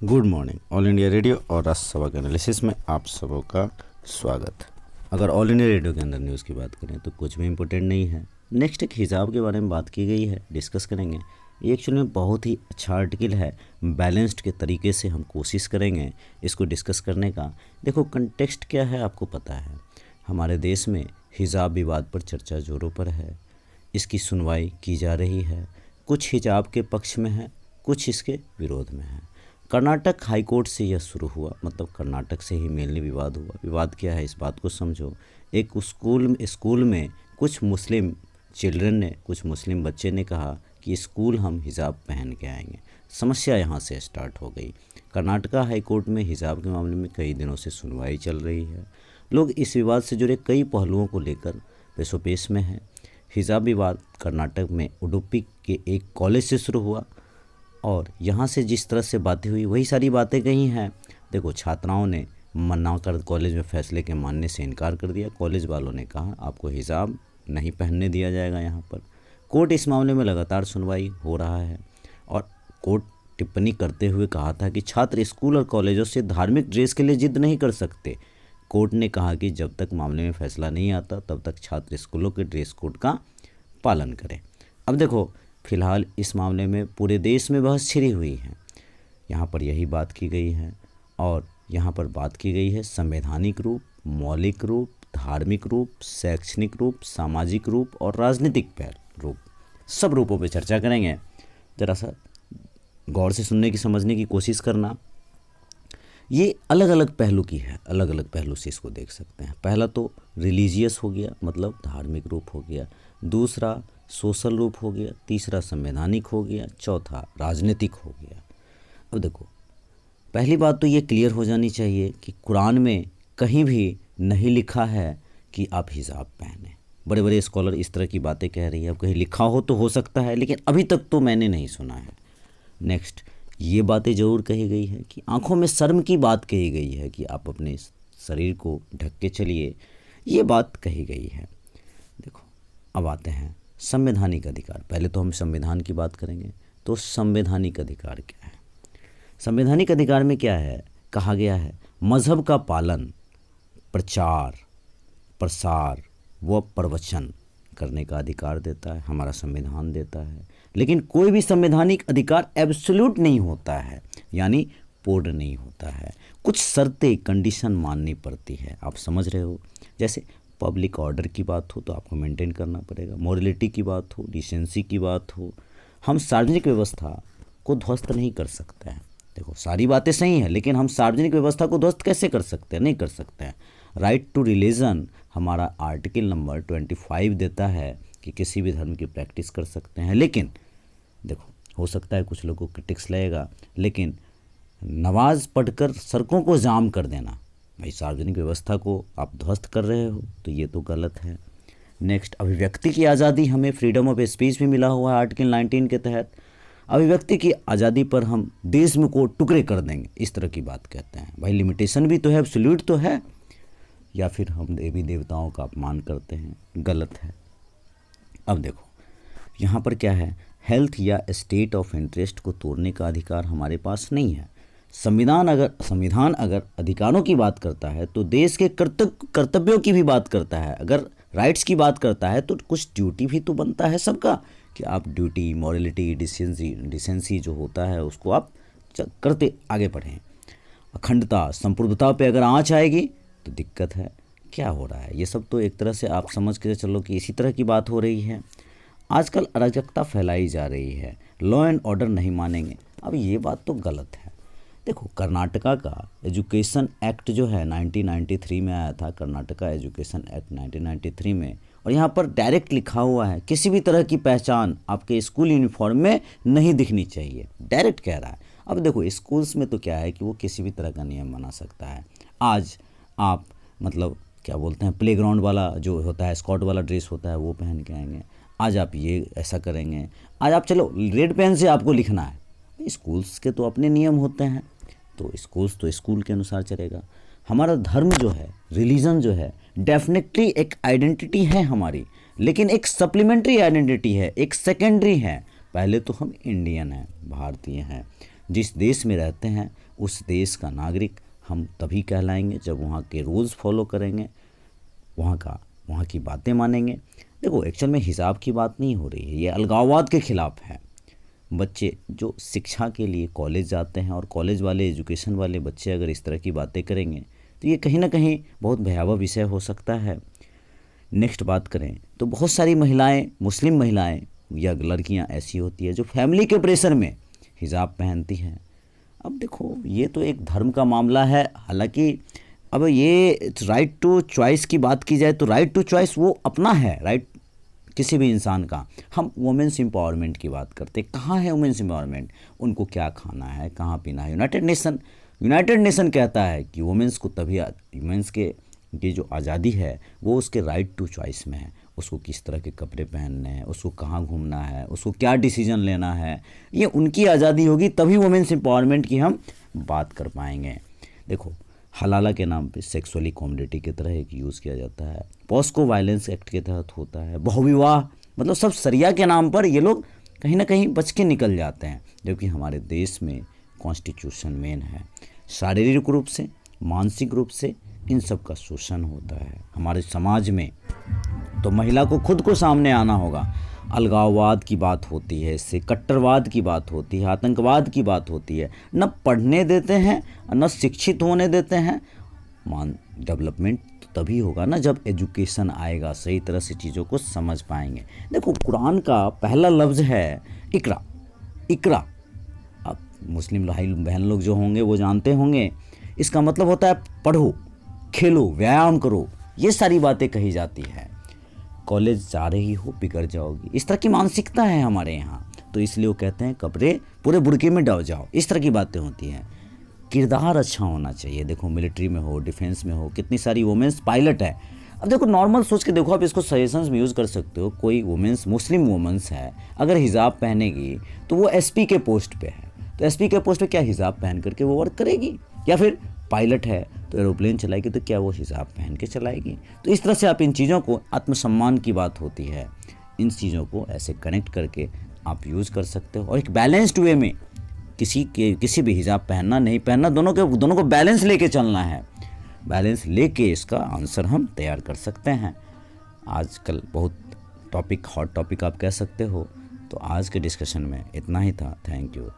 Good morning. All India radio और राष्ट्रसभा के analysis में आप सबों का स्वागत। अगर ऑल इंडिया रेडियो के अंदर न्यूज़ की बात करें तो कुछ भी इम्पोर्टेंट नहीं है। नेक्स्ट एक हिजाब के बारे में बात की गई है, डिस्कस करेंगे। ये एक्चुअली में बहुत ही अच्छा आर्टिकल है, बैलेंस्ड के तरीके से हम कोशिश करेंगे इसको डिस्कस करने का। देखो कंटेक्स्ट क्या है आपको पता है, हमारे देश में हिजाब विवाद पर चर्चा जोरों पर है, इसकी सुनवाई की जा रही है। कुछ हिजाब के पक्ष में है, कुछ इसके विरोध में है। कर्नाटक हाई कोर्ट से यह शुरू हुआ, मतलब कर्नाटक से ही मेनली विवाद हुआ। विवाद क्या है इस बात को समझो। एक स्कूल में कुछ मुस्लिम चिल्ड्रन ने, कुछ मुस्लिम बच्चे ने कहा कि स्कूल हम हिजाब पहन के आएंगे। समस्या यहाँ से स्टार्ट हो गई। कर्नाटका हाई कोर्ट में हिजाब के मामले में कई दिनों से सुनवाई चल रही है। लोग इस विवाद से जुड़े कई पहलुओं को लेकर पेशोपेश में हैं। हिजाब विवाद कर्नाटक में उडुपी के एक कॉलेज से शुरू हुआ और यहाँ से जिस तरह से बातें हुई वही सारी बातें कही हैं। देखो छात्राओं ने मना कर कॉलेज में फैसले के मानने से इनकार कर दिया। कॉलेज वालों ने कहा आपको हिजाब नहीं पहनने दिया जाएगा। यहाँ पर कोर्ट इस मामले में लगातार सुनवाई हो रहा है और कोर्ट टिप्पणी करते हुए कहा था कि छात्र स्कूल और कॉलेजों से धार्मिक ड्रेस के लिए जिद नहीं कर सकते। कोर्ट ने कहा कि जब तक मामले में फैसला नहीं आता तब तक छात्र स्कूलों के ड्रेस कोड का पालन करें। अब देखो फिलहाल इस मामले में पूरे देश में बहस छिड़ी हुई है। यहाँ पर यही बात की गई है और यहाँ पर बात की गई है संवैधानिक रूप, मौलिक रूप, धार्मिक रूप, शैक्षणिक रूप, सामाजिक रूप और राजनीतिक रूप, सब रूपों पे चर्चा करेंगे। ज़रा सा गौर से सुनने की, समझने की कोशिश करना। ये अलग अलग पहलू की है, अलग अलग पहलू से इसको देख सकते हैं। पहला तो रिलीजियस हो गया, मतलब धार्मिक रूप हो गया। दूसरा सोशल रूप हो गया। तीसरा संवैधानिक हो गया। चौथा राजनीतिक हो गया। अब देखो पहली बात तो ये क्लियर हो जानी चाहिए कि कुरान में कहीं भी नहीं लिखा है कि आप हिजाब पहने। बड़े बड़े स्कॉलर इस तरह की बातें कह रही है। अब कहीं लिखा हो तो हो सकता है, लेकिन अभी तक तो मैंने नहीं सुना है। नेक्स्ट ये बातें ज़रूर कही गई है कि आंखों में शर्म की बात कही गई है कि आप अपने शरीर को ढक के चलिए, ये बात कही गई है। देखो अब आते हैं संवैधानिक अधिकार। पहले तो हम संविधान की बात करेंगे। तो संवैधानिक अधिकार क्या है? संवैधानिक अधिकार में क्या है, कहा गया है मज़हब का पालन, प्रचार, प्रसार व प्रवचन करने का अधिकार देता है, हमारा संविधान देता है। लेकिन कोई भी संवैधानिक अधिकार एब्सोल्यूट नहीं होता है, यानी पूर्ण नहीं होता है। कुछ शर्तें, कंडीशन माननी पड़ती है। आप समझ रहे हो, जैसे पब्लिक ऑर्डर की बात हो तो आपको मेंटेन करना पड़ेगा, मोरलिटी की बात हो, डिसेंसी की बात हो। हम सार्वजनिक व्यवस्था को ध्वस्त नहीं कर सकते हैं। देखो सारी बातें सही हैं, लेकिन हम सार्वजनिक व्यवस्था को ध्वस्त कैसे कर सकते हैं? नहीं कर सकते हैं। राइट टू रिलीजन हमारा आर्टिकल नंबर 25 देता है कि किसी भी धर्म की प्रैक्टिस कर सकते हैं। लेकिन देखो हो सकता है कुछ लोगों को क्रिटिक्स लगेगा, लेकिन नमाज पढ़कर सड़कों को जाम कर देना, भाई सार्वजनिक व्यवस्था को आप ध्वस्त कर रहे हो, तो ये तो गलत है। नेक्स्ट अभिव्यक्ति की आज़ादी, हमें फ्रीडम ऑफ स्पीच भी मिला हुआ है आर्टिकल 19 के तहत। अभिव्यक्ति की आज़ादी पर हम देश में को टुकड़े कर देंगे, इस तरह की बात कहते हैं। भाई लिमिटेशन भी तो है, एब्सोल्यूट तो है। या फिर हम देवी देवताओं का अपमान करते हैं, गलत है। अब देखो यहाँ पर क्या है, हेल्थ या स्टेट ऑफ इंटरेस्ट को तोड़ने का अधिकार हमारे पास नहीं है। संविधान अगर अधिकारों की बात करता है तो देश के कर्तव्यों की भी बात करता है। अगर राइट्स की बात करता है तो कुछ ड्यूटी भी तो बनता है सबका, कि आप ड्यूटी, मॉरलिटी, डिसेंसी जो होता है उसको आप करते आगे बढ़ें। अखंडता, संप्रभुता पे अगर आँच आएगी तो दिक्कत है। क्या हो रहा है ये सब तो एक तरह से आप समझ के चलो कि इसी तरह की बात हो रही है। आजकल अराजकता फैलाई जा रही है, लॉ एंड ऑर्डर नहीं मानेंगे। अब ये बात तो गलत है। देखो कर्नाटका का एजुकेशन एक्ट जो है 1993 में आया था, कर्नाटका एजुकेशन एक्ट 1993 में, और यहाँ पर डायरेक्ट लिखा हुआ है किसी भी तरह की पहचान आपके स्कूल यूनिफॉर्म में नहीं दिखनी चाहिए, डायरेक्ट कह रहा है। अब देखो स्कूल्स में तो क्या है कि वो किसी भी तरह का नियम बना सकता है। आज आप मतलब क्या बोलते हैं, प्लेग्राउंड वाला जो होता है, स्कॉट वाला ड्रेस होता है, वो पहन के आएंगे। आज आप ये ऐसा करेंगे, आज आप चलो रेड पेन से आपको लिखना है। स्कूल्स के तो अपने नियम होते हैं, तो स्कूल्स तो स्कूल के अनुसार चलेगा। हमारा धर्म जो है, रिलीजन जो है, डेफिनेटली एक आइडेंटिटी है हमारी, लेकिन एक सप्लीमेंट्री आइडेंटिटी है, एक सेकेंडरी है। पहले तो हम इंडियन हैं, भारतीय हैं। जिस देश में रहते हैं उस देश का नागरिक हम तभी कहलाएंगे जब वहाँ के रूल्स फॉलो करेंगे, वहाँ की बातें मानेंगे। देखो एक्चुअल में हिजाब की बात नहीं हो रही है, ये अलगाववाद के ख़िलाफ़ है। बच्चे जो शिक्षा के लिए कॉलेज जाते हैं और कॉलेज वाले एजुकेशन वाले बच्चे अगर इस तरह की बातें करेंगे तो ये कहीं ना कहीं बहुत भयावह विषय हो सकता है। नेक्स्ट बात करें तो बहुत सारी महिलाएं, मुस्लिम महिलाएं या लड़कियां ऐसी होती है जो फैमिली के प्रेशर में हिजाब पहनती हैं। अब देखो ये तो एक धर्म का मामला है, हालांकि अब ये राइट टू चॉइस की बात की जाए तो राइट टू चॉइस वो अपना है, राइट किसी भी इंसान का। हम वुमेंस एम्पावरमेंट की बात करते, कहाँ है वुमेंस एम्पावरमेंट? उनको क्या खाना है, कहाँ पीना है? यूनाइटेड नेशन कहता है कि वुमेंस को तभी, वुमेंस के ये जो आज़ादी है वो उसके राइट टू चॉइस में है। उसको किस तरह के कपड़े पहनने हैं, उसको कहाँ घूमना है, उसको क्या डिसीजन लेना है, ये उनकी आज़ादी होगी तभी वुमेंस एम्पावरमेंट की हम बात कर पाएंगे। देखो हलाला के नाम पे सेक्सुअली कॉमोडिटी की तरह एक यूज़ किया जाता है, पॉस्को वायलेंस एक्ट के तहत होता है, बहुविवाह, मतलब सब सरिया के नाम पर ये लोग कहीं ना कहीं बच के निकल जाते हैं। जबकि हमारे देश में कॉन्स्टिट्यूशन मेन है। शारीरिक रूप से, मानसिक रूप से इन सब का शोषण होता है हमारे समाज में, तो महिला को खुद को सामने आना होगा। अलगाववाद की बात होती है, इससे कट्टरवाद की बात होती है, आतंकवाद की बात होती है। न पढ़ने देते हैं न शिक्षित होने देते हैं। डेवलपमेंट तो तभी होगा ना जब एजुकेशन आएगा, सही तरह से चीज़ों को समझ पाएंगे। देखो कुरान का पहला लफ्ज़ है इकरा। इकरा, अब मुस्लिम भाई बहन लोग जो होंगे वो जानते होंगे, इसका मतलब होता है पढ़ो, खेलो, व्यायाम करो, ये सारी बातें कही जाती है। कॉलेज जा रही हो बिगड़ जाओगी, इस तरह की मानसिकता है हमारे यहाँ, तो इसलिए वो कहते हैं कपड़े पूरे बुर्के में डब जाओ, इस तरह की बातें होती हैं। किरदार अच्छा होना चाहिए। देखो मिलिट्री में हो, डिफेंस में हो, कितनी सारी वुमेंस पायलट है। अब देखो नॉर्मल सोच के देखो, आप इसको सजेशंस में यूज़ कर सकते हो। कोई वुमेंस, मुस्लिम वुमेंस है, अगर हिजाब पहनेगी तो वो एसपी के पोस्ट पे है, तो एसपी के पोस्ट पे क्या हिजाब पहन करके वो वर्क करेगी? या फिर पायलट है तो एरोप्लेन चलाएगी तो क्या वो हिजाब पहन के चलाएगी? तो इस तरह से आप इन चीज़ों को, आत्मसम्मान की बात होती है, इन चीज़ों को ऐसे कनेक्ट करके आप यूज़ कर सकते हो। और एक बैलेंस्ड वे में किसी भी हिजाब पहनना नहीं पहनना, दोनों को बैलेंस लेके चलना है। बैलेंस लेके इसका आंसर हम तैयार कर सकते हैं। आजकल बहुत हॉट टॉपिक आप कह सकते हो। तो आज के डिस्कशन में इतना ही था। Thank you.